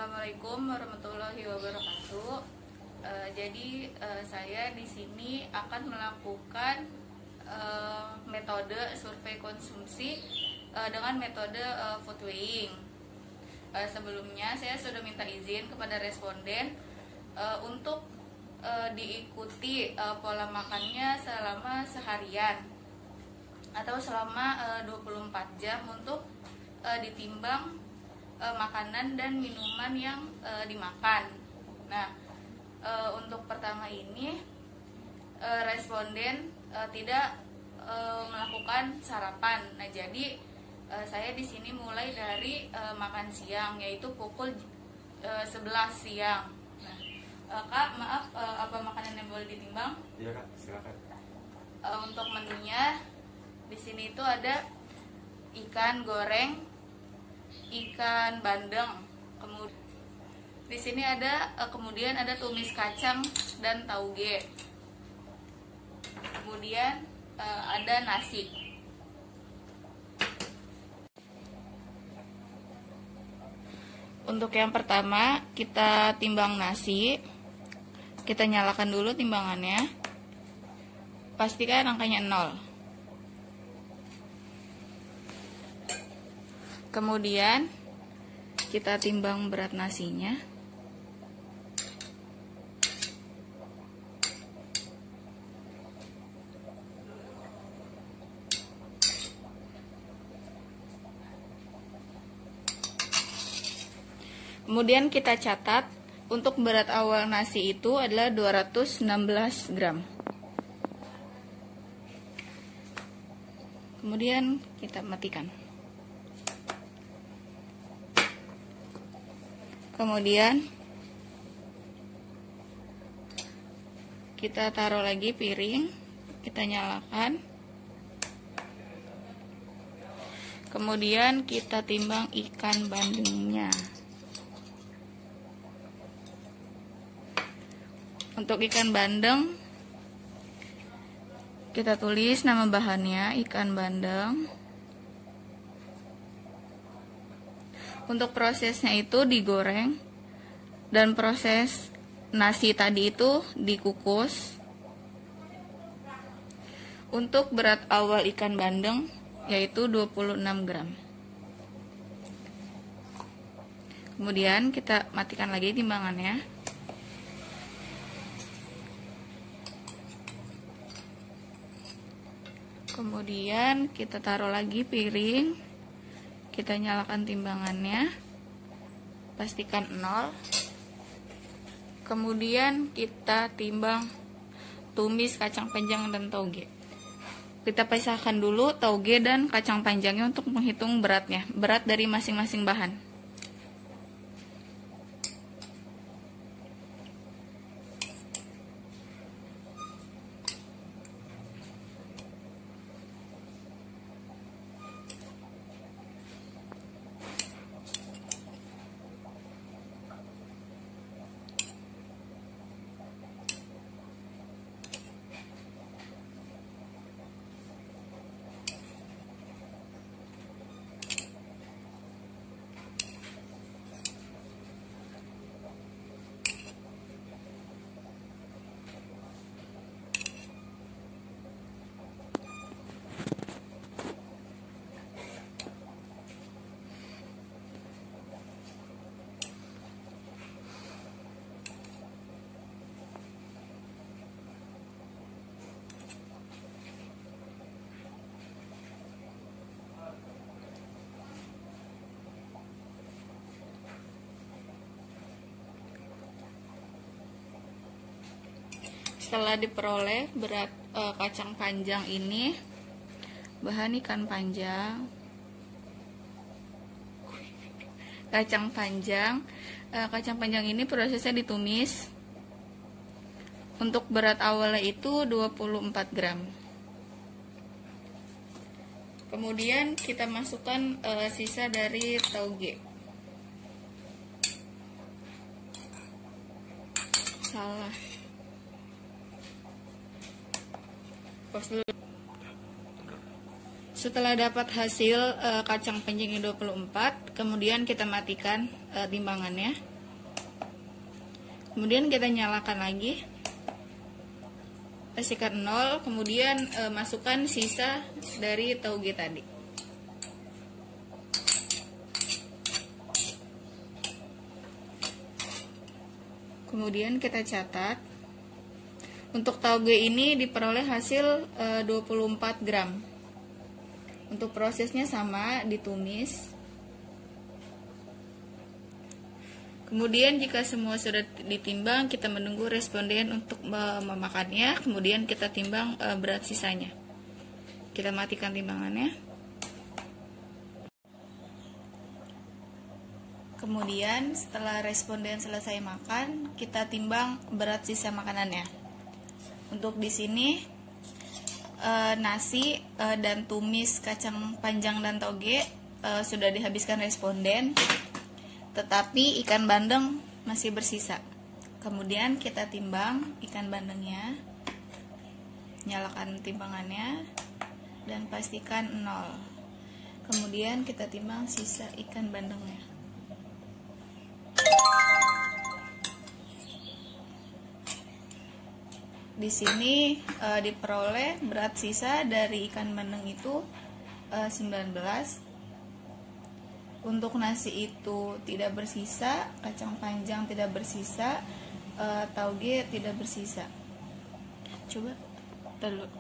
Assalamualaikum warahmatullahi wabarakatuh. Saya di sini akan melakukan metode survei konsumsi dengan metode food weighing. Sebelumnya saya sudah minta izin kepada responden untuk diikuti pola makannya selama seharian atau selama 24 jam untuk ditimbang makanan dan minuman yang dimakan. Nah, untuk pertama ini responden tidak melakukan sarapan. Nah, jadi saya di sini mulai dari makan siang, yaitu pukul 11 siang. Nah, Kak, maaf, apa makanan yang boleh ditimbang? Iya, Kak, silakan. Untuk menunya di sini itu ada ikan goreng, ikan bandeng, kemudian di sini ada kemudian ada tumis kacang dan tauge, kemudian ada nasi. Untuk yang pertama kita timbang nasi, kita nyalakan dulu timbangannya, pastikan angkanya 0. Kemudian kita timbang berat nasinya. Kemudian kita catat untuk berat awal nasi itu adalah 216 gram. Kemudian kita matikan. Kemudian kita taruh lagi piring, kita nyalakan. Kemudian kita timbang ikan bandengnya. Untuk ikan bandeng kita tulis nama bahannya, ikan bandeng. Untuk prosesnya itu digoreng, dan proses nasi tadi itu dikukus. Untuk berat awal ikan bandeng yaitu 26 gram. Kemudian kita matikan lagi timbangannya. Kemudian kita taruh lagi piring. Kita nyalakan timbangannya, pastikan 0. Kemudian kita timbang tumis kacang panjang dan tauge. Kita pisahkan dulu tauge dan kacang panjangnya untuk menghitung beratnya, berat dari masing-masing bahan. Setelah diperoleh berat kacang panjang ini, bahan ikan panjang, kacang panjang ini prosesnya ditumis. Untuk berat awalnya itu 24 gram. Kemudian kita masukkan sisa dari tauge. Salah. Setelah dapat hasil kacang panjangnya 24, kemudian kita matikan timbangannya. Kemudian kita nyalakan lagi, pastikan 0, kemudian masukkan sisa dari tauge tadi. Kemudian kita catat, untuk tauge ini diperoleh hasil 24 gram. Untuk prosesnya sama, ditumis. Kemudian jika semua sudah ditimbang, kita menunggu responden untuk memakannya. Kemudian kita timbang berat sisanya. Kita matikan timbangannya. Kemudian setelah responden selesai makan, kita timbang berat sisa makanannya. Untuk di sini nasi dan tumis kacang panjang dan toge sudah dihabiskan responden. Tetapi ikan bandeng masih bersisa. Kemudian kita timbang ikan bandengnya, nyalakan timbangannya, dan pastikan 0. Kemudian kita timbang sisa ikan bandengnya. Di sini diperoleh berat sisa dari ikan bandeng itu 19. Untuk nasi itu tidak bersisa, kacang panjang tidak bersisa, tauge tidak bersisa. Coba dulu.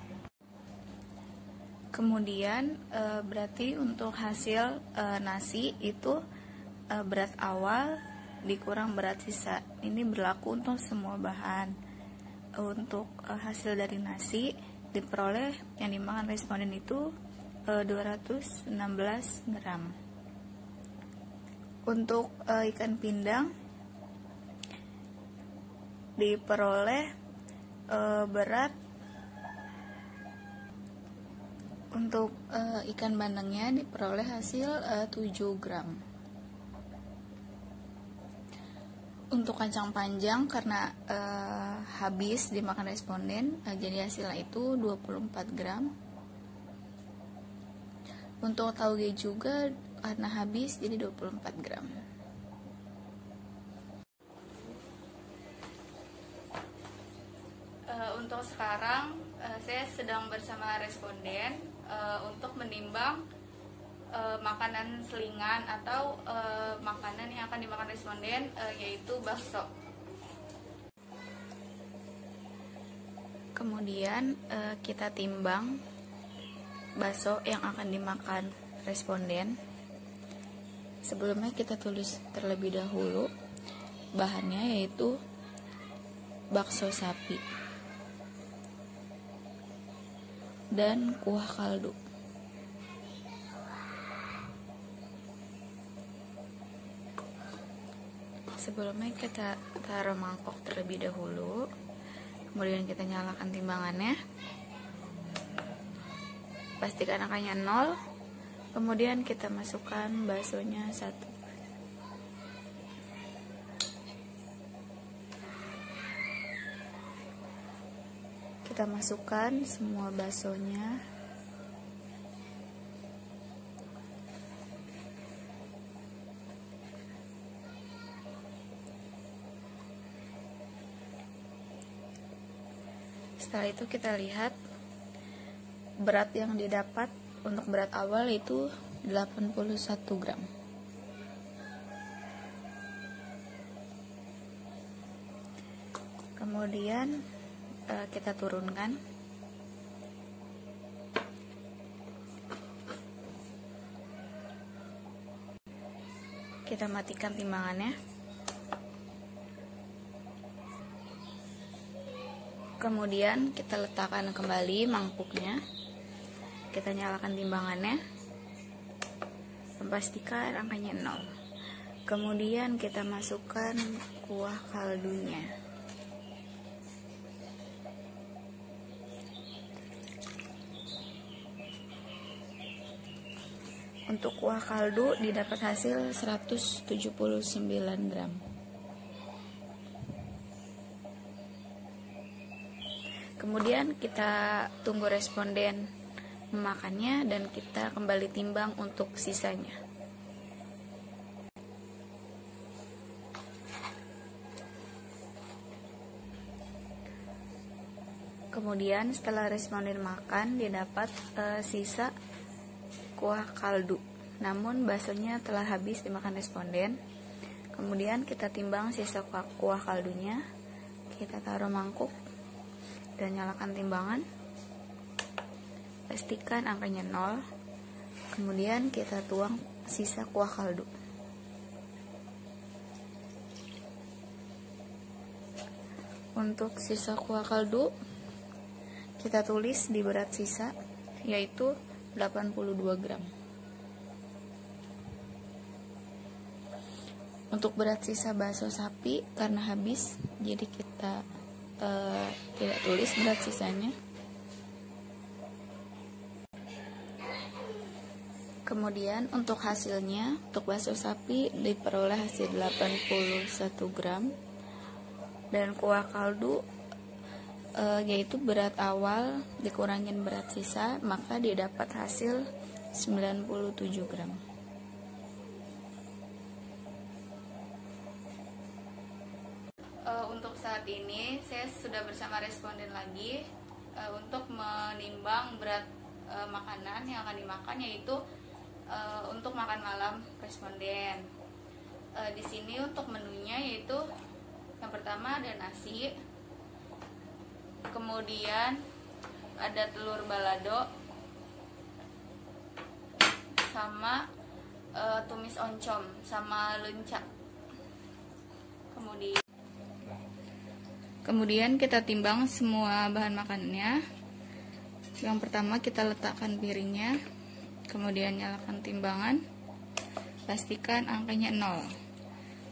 Kemudian berarti untuk hasil nasi itu berat awal dikurang berat sisa. Ini berlaku untuk semua bahan. Untuk hasil dari nasi diperoleh yang dimakan responden itu 216 gram. Untuk ikan pindang diperoleh berat, untuk ikan bandengnya diperoleh hasil 7 gram. Untuk kacang panjang karena habis dimakan responden, jadi hasilnya itu 24 gram. Untuk tauge juga karena habis jadi 24 gram. Untuk sekarang saya sedang bersama responden untuk menimbang makanan selingan atau makanan yang akan dimakan responden, yaitu bakso. Kemudian kita timbang bakso yang akan dimakan responden. Sebelumnya kita tulis terlebih dahulu bahannya, yaitu bakso sapi dan kuah kaldu. Sebelumnya kita taruh mangkok terlebih dahulu, kemudian kita nyalakan timbangannya, pastikan angkanya 0. Kemudian kita masukkan baksonya 1. Kita masukkan semua baksonya. Setelah itu kita lihat berat yang didapat. Untuk berat awal itu 81 gram. Kemudian kita turunkan. Kita matikan timbangannya. Kemudian kita letakkan kembali mangkuknya. Kita nyalakan timbangannya, memastikan angkanya 0. Kemudian kita masukkan kuah kaldunya. Untuk kuah kaldu didapat hasil 179 gram. Kemudian kita tunggu responden memakannya dan kita kembali timbang untuk sisanya. Kemudian setelah responden makan, dia dapat sisa kuah kaldu. Namun baksonya telah habis dimakan responden. Kemudian kita timbang sisa kuah kaldunya. Kita taruh mangkuk dan nyalakan timbangan. Pastikan angkanya 0. Kemudian kita tuang sisa kuah kaldu. Untuk sisa kuah kaldu kita tulis di berat sisa, yaitu 82 gram. Untuk berat sisa bakso sapi karena habis, jadi kita tidak tulis berat sisanya. Kemudian untuk hasilnya, untuk bakso sapi diperoleh hasil 81 gram. Dan kuah kaldu yaitu berat awal dikurangin berat sisa, maka didapat hasil 97 gram. Untuk saat ini saya sudah bersama responden lagi untuk menimbang berat makanan yang akan dimakan, yaitu untuk makan malam responden. Di sini untuk menunya yaitu yang pertama ada nasi, kemudian ada telur balado sama tumis oncom sama lenca. Kemudian kita timbang semua bahan makanannya. Yang pertama kita letakkan piringnya, kemudian nyalakan timbangan, pastikan angkanya 0.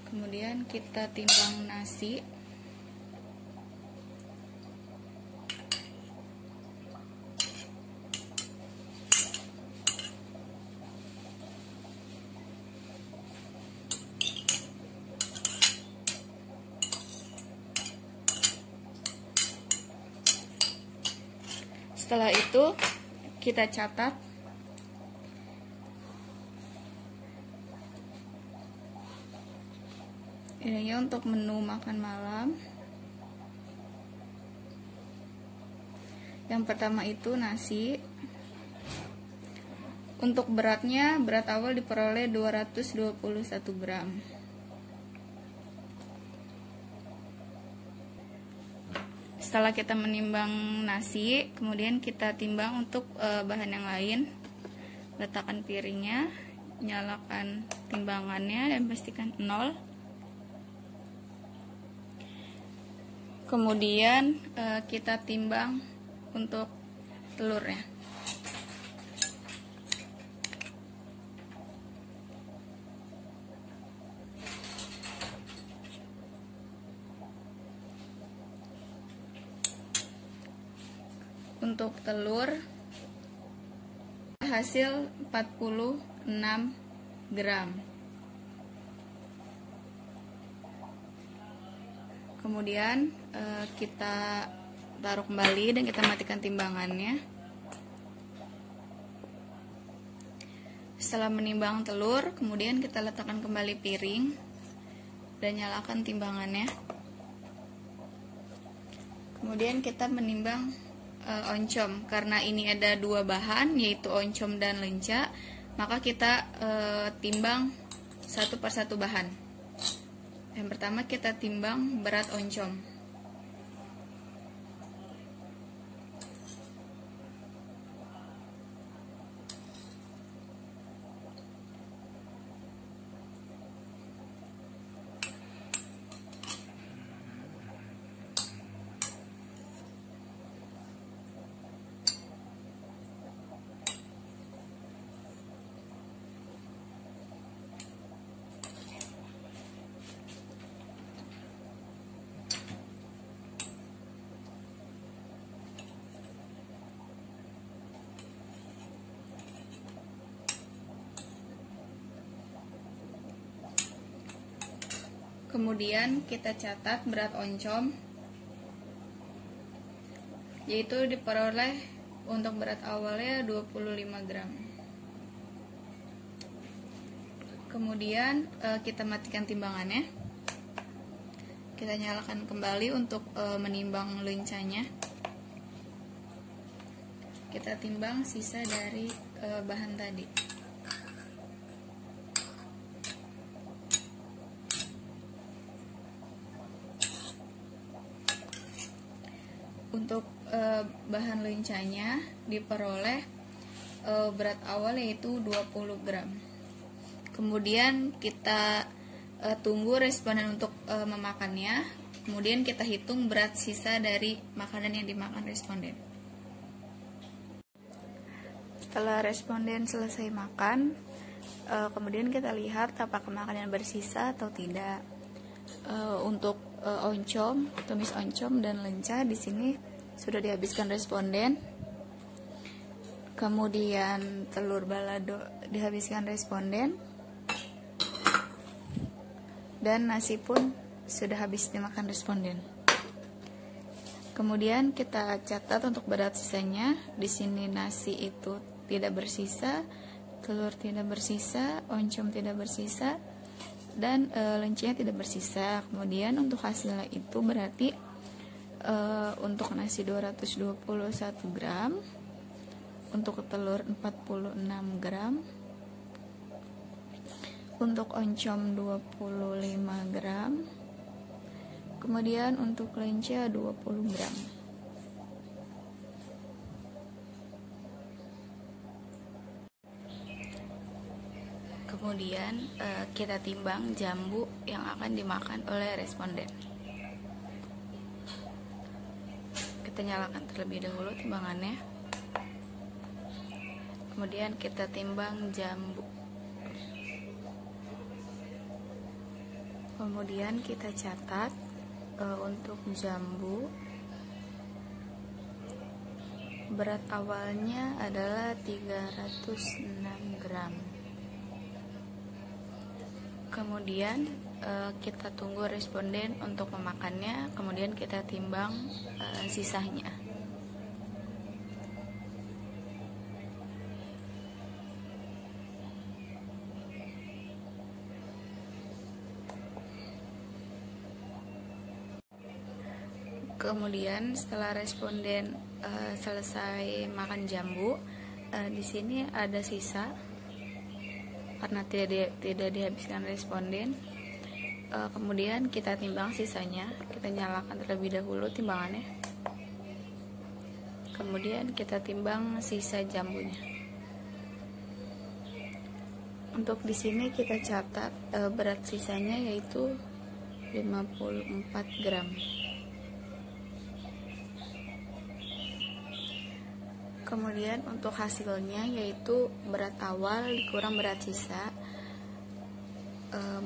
Kemudian kita timbang nasi. Setelah itu kita catat ini ya untuk menu makan malam. Yang pertama itu nasi. Untuk beratnya, berat awal diperoleh 221 gram. Setelah kita menimbang nasi, kemudian kita timbang untuk bahan yang lain. Letakkan piringnya, nyalakan timbangannya dan pastikan 0. Kemudian kita timbang untuk telurnya. Untuk telur hasil 46 gram. Kemudian kita taruh kembali dan kita matikan timbangannya. Setelah menimbang telur, kemudian kita letakkan kembali piring dan nyalakan timbangannya. Kemudian kita menimbang oncom. Karena ini ada dua bahan, yaitu oncom dan lenca, maka kita timbang satu per satu bahan. Yang pertama kita timbang berat oncom. Kemudian kita catat berat oncom, yaitu diperoleh untuk berat awalnya 25 gram. Kemudian kita matikan timbangannya. Kita nyalakan kembali untuk menimbang lencanya. kita timbang sisa dari bahan tadi. Untuk bahan lencanya diperoleh berat awal yaitu 20 gram. Kemudian kita tunggu responden untuk memakannya. Kemudian kita hitung berat sisa dari makanan yang dimakan responden. Setelah responden selesai makan, kemudian kita lihat apakah makanan bersisa atau tidak. Untuk oncom, tumis oncom dan lenca di sini sudah dihabiskan responden. Kemudian telur balado dihabiskan responden. Dan nasi pun sudah habis dimakan responden. Kemudian kita catat untuk berat sisanya. Di sini nasi itu tidak bersisa, telur tidak bersisa, oncom tidak bersisa, dan lencanya tidak bersisa. Kemudian untuk hasilnya itu berarti untuk nasi 221 gram, untuk telur 46 gram, untuk oncom 25 gram, kemudian untuk lenca 20 gram. Kemudian kita timbang jambu yang akan dimakan oleh responden. Kita nyalakan terlebih dahulu timbangannya. Kemudian kita timbang jambu. Kemudian kita catat untuk jambu berat awalnya adalah 306 gram. Kemudian kita tunggu responden untuk memakannya, kemudian kita timbang sisanya. Kemudian setelah responden selesai makan jambu, di sini ada sisa karena tidak dihabiskan responden. Kemudian kita timbang sisanya, kita nyalakan terlebih dahulu timbangannya. Kemudian kita timbang sisa jambunya. Untuk di sini kita catat berat sisanya yaitu 54 gram. Kemudian untuk hasilnya yaitu berat awal dikurang berat sisa,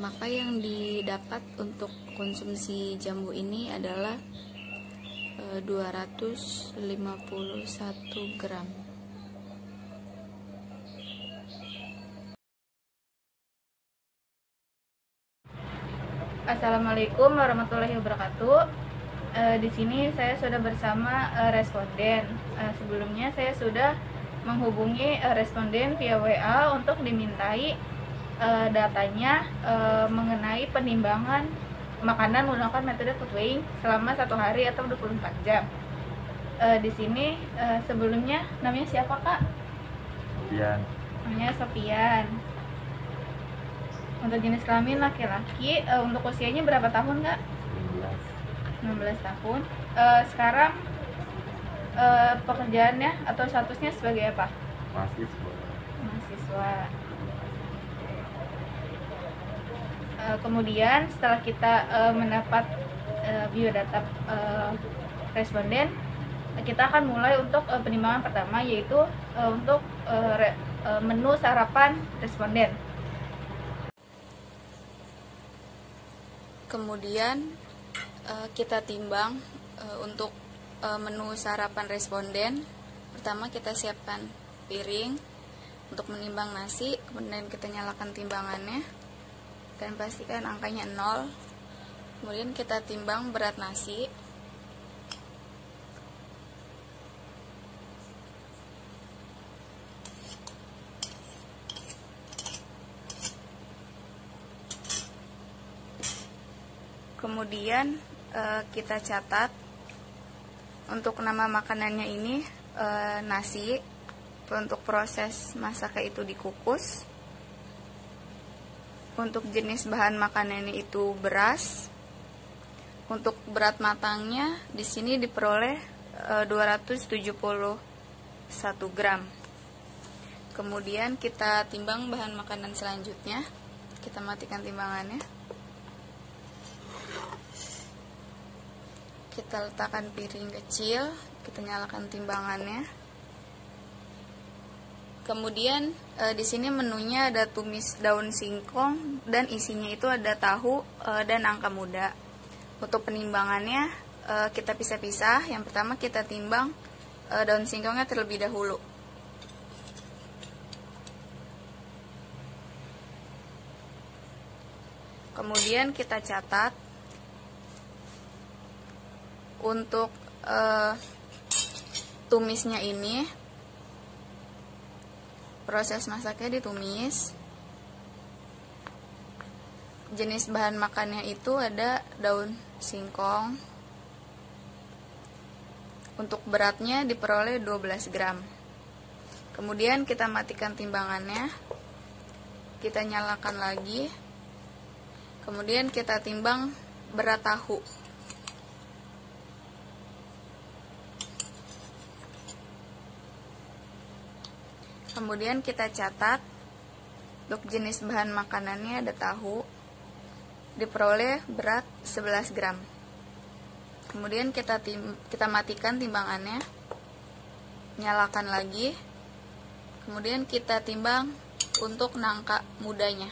maka yang didapat untuk konsumsi jambu ini adalah 251 gram. Assalamualaikum warahmatullahi wabarakatuh. Di sini saya sudah bersama responden. Sebelumnya saya sudah menghubungi responden via WA untuk dimintai datanya mengenai penimbangan makanan menggunakan metode food weighing selama 1 hari atau 24 jam. Di sini sebelumnya namanya siapa, Kak? Sofian. Namanya Sofian. Untuk jenis kelamin laki-laki, untuk usianya berapa tahun, Kak? 19 tahun. Sekarang pekerjaannya atau statusnya sebagai apa? Mahasiswa. Kemudian setelah kita mendapat biodata responden, kita akan mulai untuk penimbangan pertama, yaitu untuk menu sarapan responden. Kemudian kita timbang untuk menu sarapan responden. Pertama kita siapkan piring untuk menimbang nasi, kemudian kita nyalakan timbangannya dan pastikan angkanya 0. Kemudian kita timbang berat nasi. Kemudian kita catat untuk nama makanannya ini nasi. Untuk proses masaknya itu dikukus. Untuk jenis bahan makanannya itu beras. Untuk berat matangnya di sini diperoleh 271 gram. Kemudian kita timbang bahan makanan selanjutnya. Kita matikan timbangannya. Kita letakkan piring kecil, kita nyalakan timbangannya. Kemudian di sini menunya ada tumis daun singkong dan isinya itu ada tahu dan nangka muda. Untuk penimbangannya kita pisah-pisah. Yang pertama kita timbang daun singkongnya terlebih dahulu. Kemudian kita catat untuk tumisnya ini. Proses masaknya ditumis. Jenis bahan makannya itu ada daun singkong. Untuk beratnya diperoleh 12 gram. Kemudian kita matikan timbangannya. Kita nyalakan lagi. Kemudian kita timbang berat tahu. Kemudian kita catat untuk jenis bahan makanannya ada tahu, diperoleh berat 11 gram. Kemudian kita matikan timbangannya, nyalakan lagi. Kemudian kita timbang untuk nangka mudanya.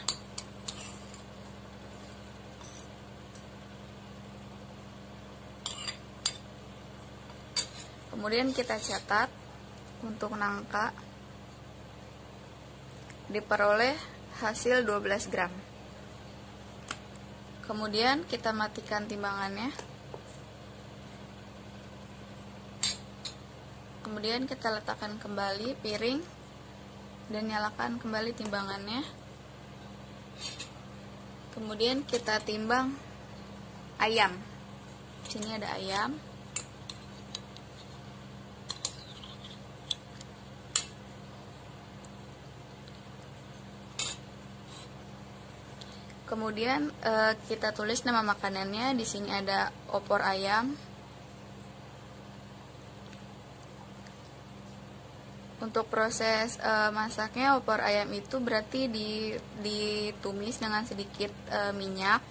Kemudian kita catat untuk nangka diperoleh hasil 12 gram. Kemudian kita matikan timbangannya. Kemudian kita letakkan kembali piring dan nyalakan kembali timbangannya. Kemudian kita timbang ayam. Di sini ada ayam. Kemudian kita tulis nama makanannya. Di sini ada opor ayam. Untuk proses masaknya opor ayam itu berarti ditumis dengan sedikit minyak.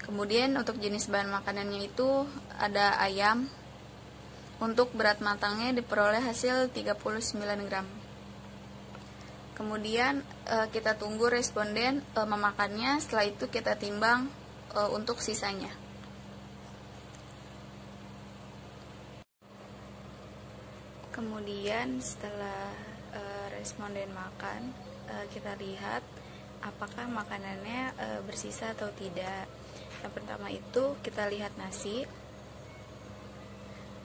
Kemudian untuk jenis bahan makanannya itu ada ayam. Untuk berat matangnya diperoleh hasil 39 gram. Kemudian kita tunggu responden memakannya. Setelah itu kita timbang untuk sisanya. Kemudian setelah responden makan, kita lihat apakah makanannya bersisa atau tidak. Yang pertama itu kita lihat nasi.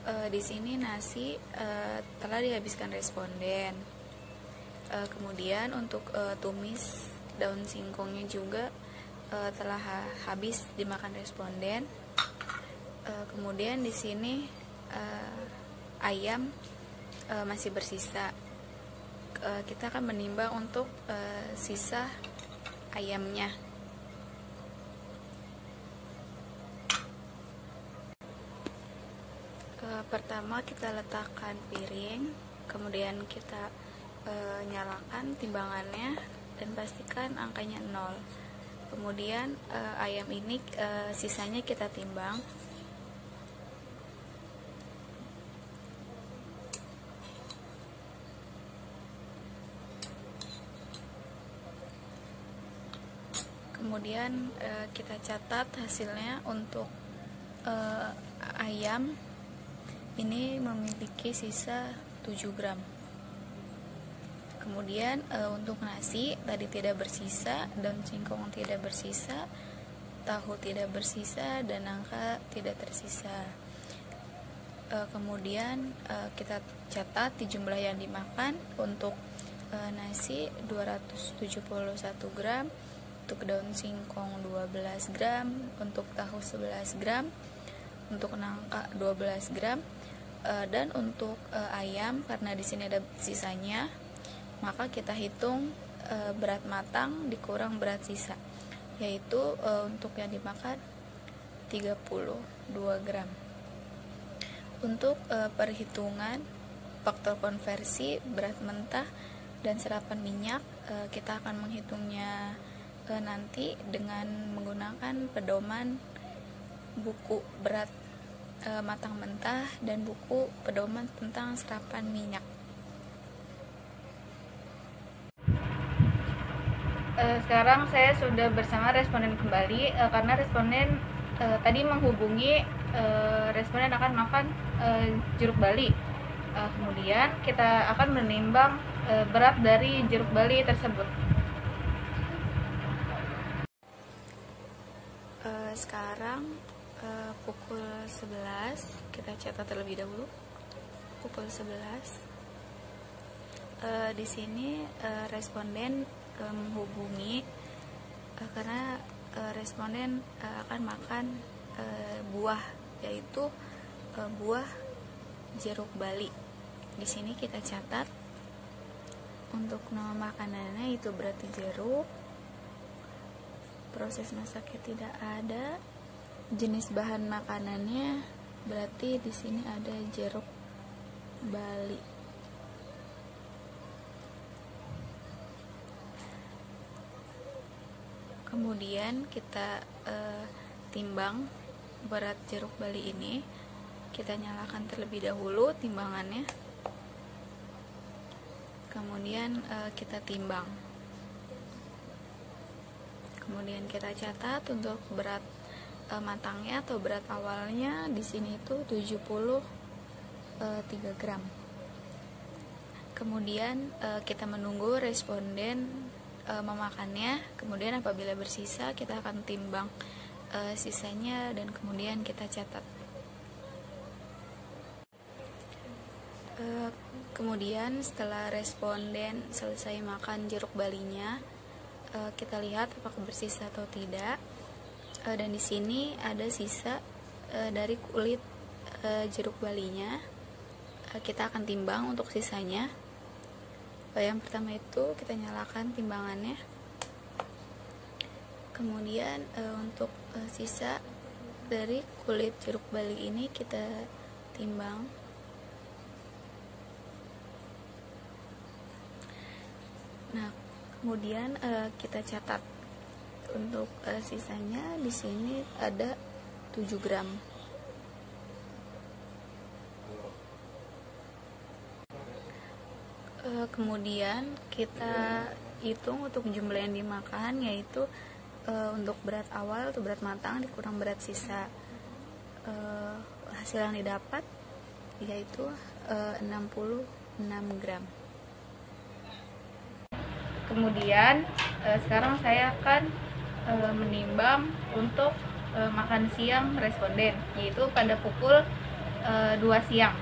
Di sini nasi telah dihabiskan responden. Kemudian untuk tumis daun singkongnya juga telah habis dimakan responden. Kemudian di sini ayam masih bersisa. Kita akan menimbang untuk sisa ayamnya. Pertama kita letakkan piring, kemudian kita nyalakan timbangannya dan pastikan angkanya 0. Kemudian ayam ini sisanya kita timbang. Kemudian kita catat hasilnya. Untuk ayam ini memiliki sisa 7 gram. Kemudian untuk nasi tadi tidak bersisa, daun singkong tidak bersisa, tahu tidak bersisa, dan nangka tidak tersisa. Kemudian kita catat di jumlah yang dimakan. Untuk nasi 271 gram, untuk daun singkong 12 gram, untuk tahu 11 gram, untuk nangka 12 gram, Dan untuk ayam, karena di sini ada sisanya, maka kita hitung berat matang dikurang berat sisa, yaitu untuk yang dimakan 32 gram. Untuk perhitungan faktor konversi berat mentah dan serapan minyak, kita akan menghitungnya nanti dengan menggunakan pedoman buku berat matang mentah dan buku pedoman tentang serapan minyak. Sekarang saya sudah bersama responden kembali, karena responden tadi menghubungi responden akan makan jeruk bali. Kemudian kita akan menimbang berat dari jeruk bali tersebut. Sekarang pukul 11, kita catat terlebih dahulu. Pukul 11. Di sini responden menghubungi karena responden akan makan buah, yaitu buah jeruk bali. Di sini kita catat untuk nama makanannya itu berarti jeruk. Proses masaknya tidak ada. Jenis bahan makanannya berarti di sini ada jeruk bali. Kemudian kita timbang berat jeruk bali ini. Kita nyalakan terlebih dahulu timbangannya. Kemudian kita timbang. Kemudian kita catat untuk berat matangnya atau berat awalnya di sini itu 73 gram. Kemudian kita menunggu responden memakannya. Kemudian apabila bersisa kita akan timbang sisanya dan kemudian kita catat. Kemudian setelah responden selesai makan jeruk balinya, kita lihat apakah bersisa atau tidak. Dan di sini ada sisa dari kulit jeruk balinya. Kita akan timbang untuk sisanya. Yang pertama itu kita nyalakan timbangannya. Kemudian untuk sisa dari kulit jeruk bali ini kita timbang. Nah, kemudian kita catat untuk sisanya di sini ada 7 gram. Kemudian kita hitung untuk jumlah yang dimakan, yaitu untuk berat awal atau berat matang dikurang berat sisa. Hasil yang didapat yaitu 66 gram. Kemudian sekarang saya akan menimbang untuk makan siang responden, yaitu pada pukul 2 siang.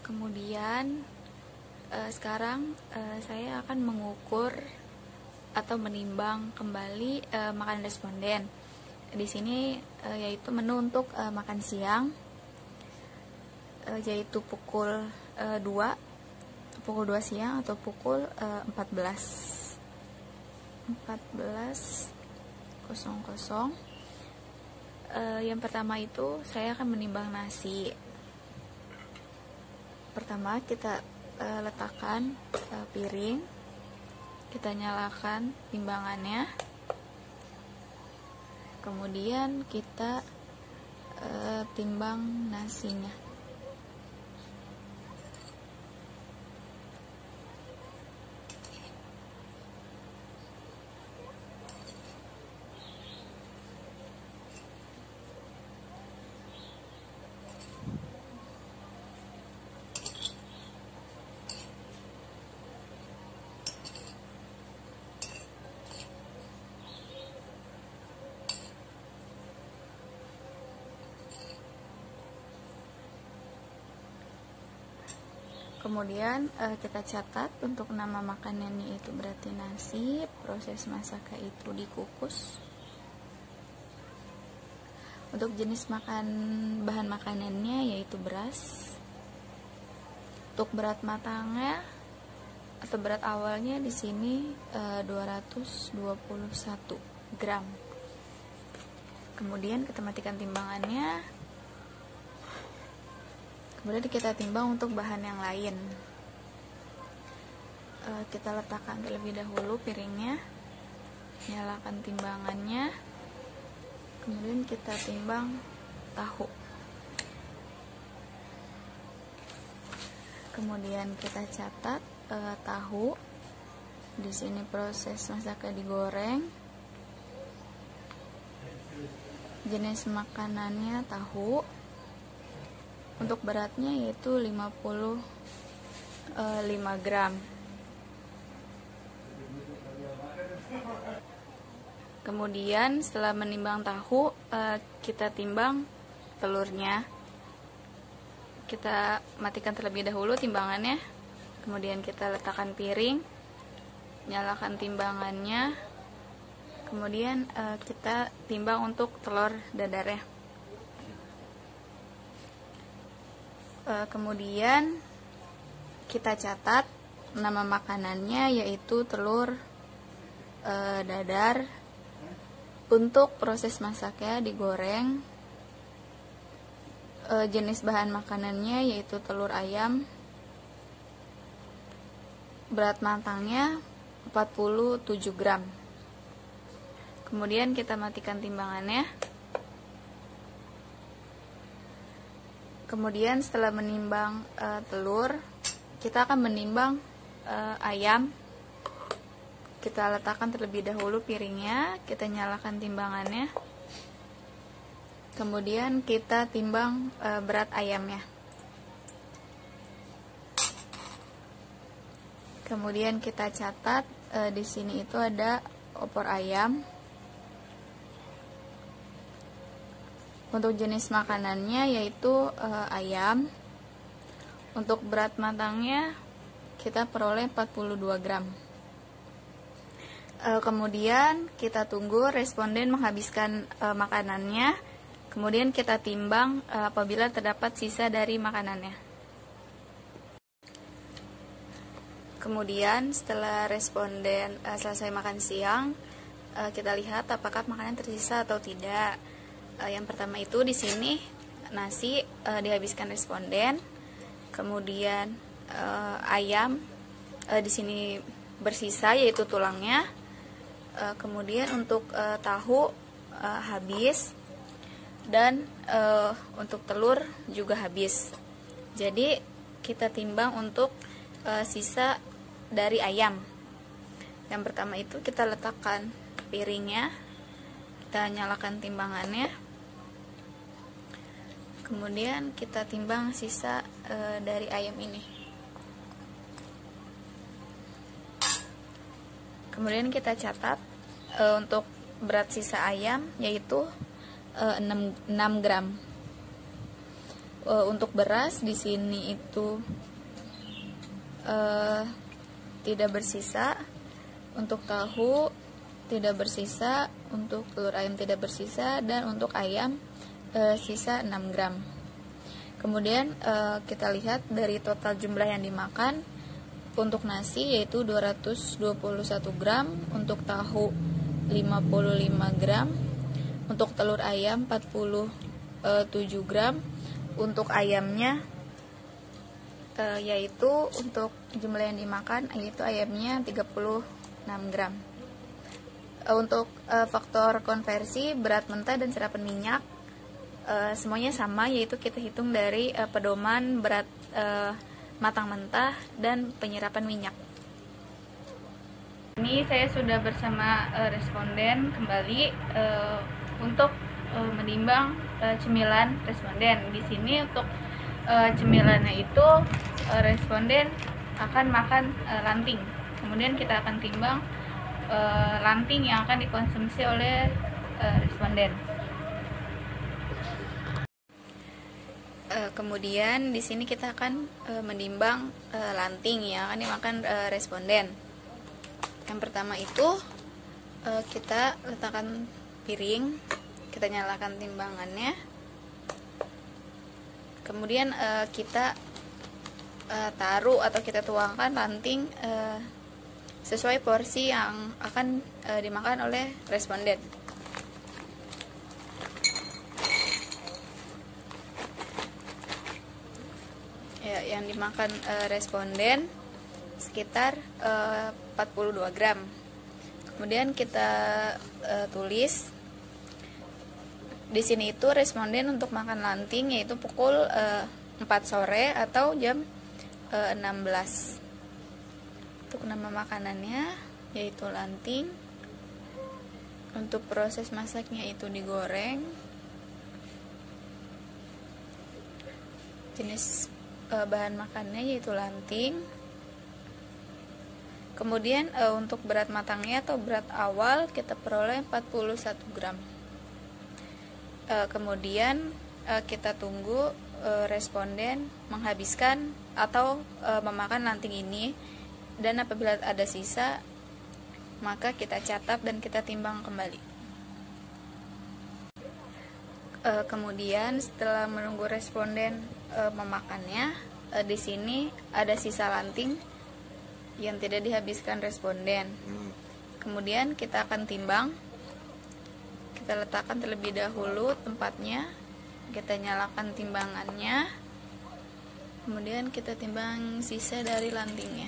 Kemudian sekarang saya akan mengukur atau menimbang kembali makanan responden. Di sini yaitu menu untuk makan siang, yaitu pukul 2 siang atau pukul 14.00. Yang pertama itu saya akan menimbang nasi. Pertama kita letakkan piring, kita nyalakan timbangannya, kemudian kita timbang nasinya. Kemudian kita catat untuk nama makanannya itu berarti nasi. Proses masaknya itu dikukus. Untuk jenis bahan makanannya yaitu beras. Untuk berat matangnya atau berat awalnya di sini 221 gram. Kemudian kita matikan timbangannya. Kemudian kita timbang untuk bahan yang lain. Kita letakkan terlebih dahulu piringnya, nyalakan timbangannya, kemudian kita timbang tahu. Kemudian kita catat tahu. Di sini proses masaknya digoreng. Jenis makanannya tahu. Untuk beratnya yaitu 55 gram. Kemudian setelah menimbang tahu, kita timbang telurnya. Kita matikan terlebih dahulu timbangannya. Kemudian kita letakkan piring, nyalakan timbangannya. Kemudian kita timbang untuk telur dadarnya. Kemudian kita catat nama makanannya yaitu telur dadar. Untuk proses masaknya digoreng. Jenis bahan makanannya yaitu telur ayam. Berat matangnya 47 gram. Kemudian kita matikan timbangannya. Kemudian setelah menimbang telur, kita akan menimbang ayam. Kita letakkan terlebih dahulu piringnya, kita nyalakan timbangannya. Kemudian kita timbang berat ayamnya. Kemudian kita catat di sini itu ada opor ayam. Untuk jenis makanannya yaitu ayam. Untuk berat matangnya kita peroleh 42 gram. Kemudian kita tunggu responden menghabiskan makanannya. Kemudian kita timbang apabila terdapat sisa dari makanannya. Kemudian setelah responden selesai makan siang, kita lihat apakah makanan tersisa atau tidak. Yang pertama itu di sini nasi dihabiskan responden. Kemudian ayam di sini bersisa yaitu tulangnya. Kemudian untuk tahu habis, dan untuk telur juga habis. Jadi kita timbang untuk sisa dari ayam. Yang pertama itu kita letakkan piringnya, kita nyalakan timbangannya. Kemudian kita timbang sisa dari ayam ini. Kemudian kita catat untuk berat sisa ayam yaitu 6 gram. Untuk beras di sini itu tidak bersisa. Untuk tahu tidak bersisa, untuk telur ayam tidak bersisa, dan untuk ayam sisa 6 gram. Kemudian kita lihat dari total jumlah yang dimakan. Untuk nasi yaitu 221 gram, untuk tahu 55 gram, untuk telur ayam 47 gram, untuk ayamnya yaitu untuk jumlah yang dimakan yaitu ayamnya 36 gram. Untuk faktor konversi berat mentah dan serapan minyak semuanya sama, yaitu kita hitung dari pedoman berat matang mentah dan penyerapan minyak. Ini saya sudah bersama responden kembali untuk menimbang cemilan responden. Di sini untuk cemilannya itu responden akan makan lanting. Kemudian kita akan timbang lanting yang akan dikonsumsi oleh responden. Kemudian di sini kita akan menimbang lanting yang akan dimakan responden. Yang pertama itu kita letakkan piring, kita nyalakan timbangannya. Kemudian kita taruh atau kita tuangkan ranting sesuai porsi yang akan dimakan oleh responden. Ya, yang dimakan responden sekitar 42 gram. Kemudian kita tulis di sini itu responden untuk makan lanting yaitu pukul 4 sore atau jam 16. Untuk nama makanannya yaitu lanting. Untuk proses masaknya itu digoreng. Jenis bahan makannya yaitu lanting. Kemudian untuk berat matangnya atau berat awal kita peroleh 41 gram. Kemudian kita tunggu responden menghabiskan atau memakan lanting ini, dan apabila ada sisa maka kita catat dan kita timbang kembali. Kemudian setelah menunggu responden memakannya, di sini ada sisa lanting yang tidak dihabiskan responden. Kemudian kita akan timbang. Kita letakkan terlebih dahulu tempatnya, kita nyalakan timbangannya, kemudian kita timbang sisa dari lantingnya.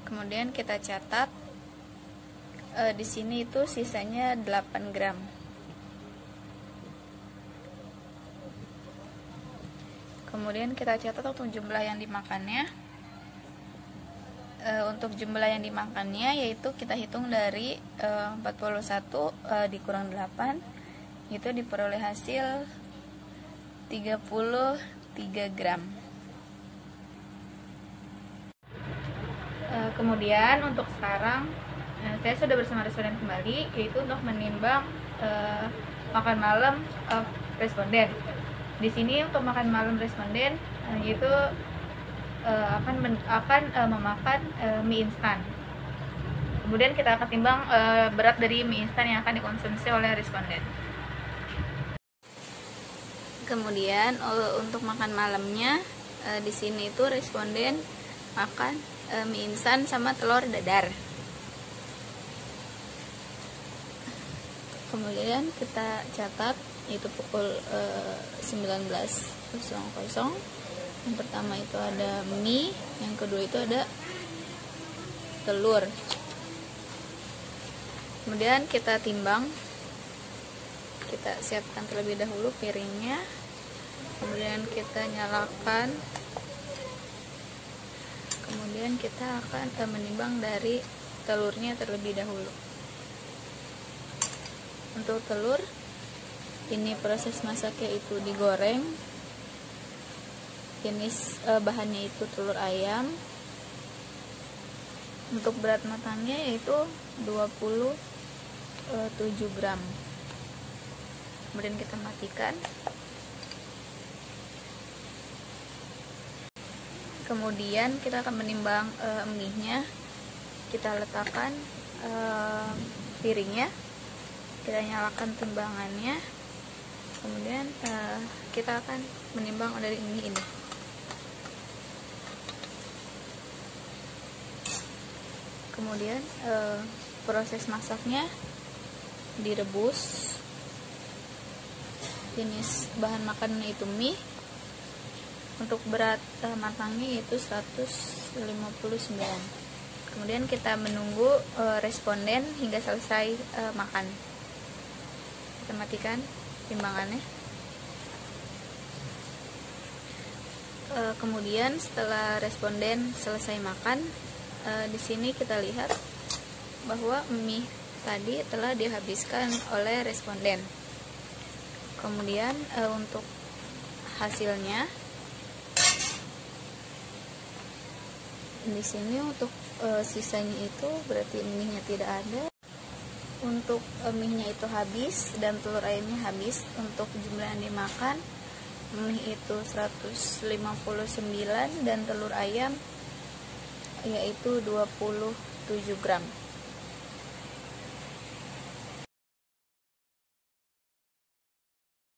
Kemudian kita catat di sini itu sisanya 8 gram. Kemudian kita catat untuk jumlah yang dimakannya. Untuk jumlah yang dimakannya yaitu kita hitung dari 41 dikurang 8, itu diperoleh hasil 33 gram. Kemudian untuk sekarang saya sudah bersama responden kembali, yaitu untuk menimbang makan malam responden. Di sini untuk makan malam responden yaitu akan memakan mie instan. Kemudian kita akan timbang berat dari mie instan yang akan dikonsumsi oleh responden. Kemudian untuk makan malamnya di sini itu responden makan mie instan sama telur dadar. Kemudian kita catat itu pukul 19.00. Yang pertama itu ada mie, yang kedua itu ada telur. Kemudian kita timbang, kita siapkan terlebih dahulu piringnya, kemudian kita nyalakan, kemudian kita akan menimbang dari telurnya terlebih dahulu. Untuk telur, ini proses masaknya itu digoreng. Jenis bahannya itu telur ayam. Untuk berat matangnya yaitu 27 gram. Kemudian kita matikan. Kemudian kita akan menimbang mie-nya. Kita letakkan piringnya, kita nyalakan timbangannya, kemudian kita akan menimbang dari mie ini. Kemudian proses masaknya direbus. Jenis bahan makanannya itu mie. Untuk berat matangnya itu 159. Kemudian kita menunggu responden hingga selesai makan. Kita matikan timbangannya. Kemudian setelah responden selesai makan, di sini kita lihat bahwa mie tadi telah dihabiskan oleh responden. Kemudian untuk hasilnya di sini untuk sisanya itu berarti mie-nya tidak ada. Untuk mie-nya itu habis dan telur ayamnya habis. Untuk jumlah yang dimakan, mie itu 159 dan telur ayam yaitu 27 gram.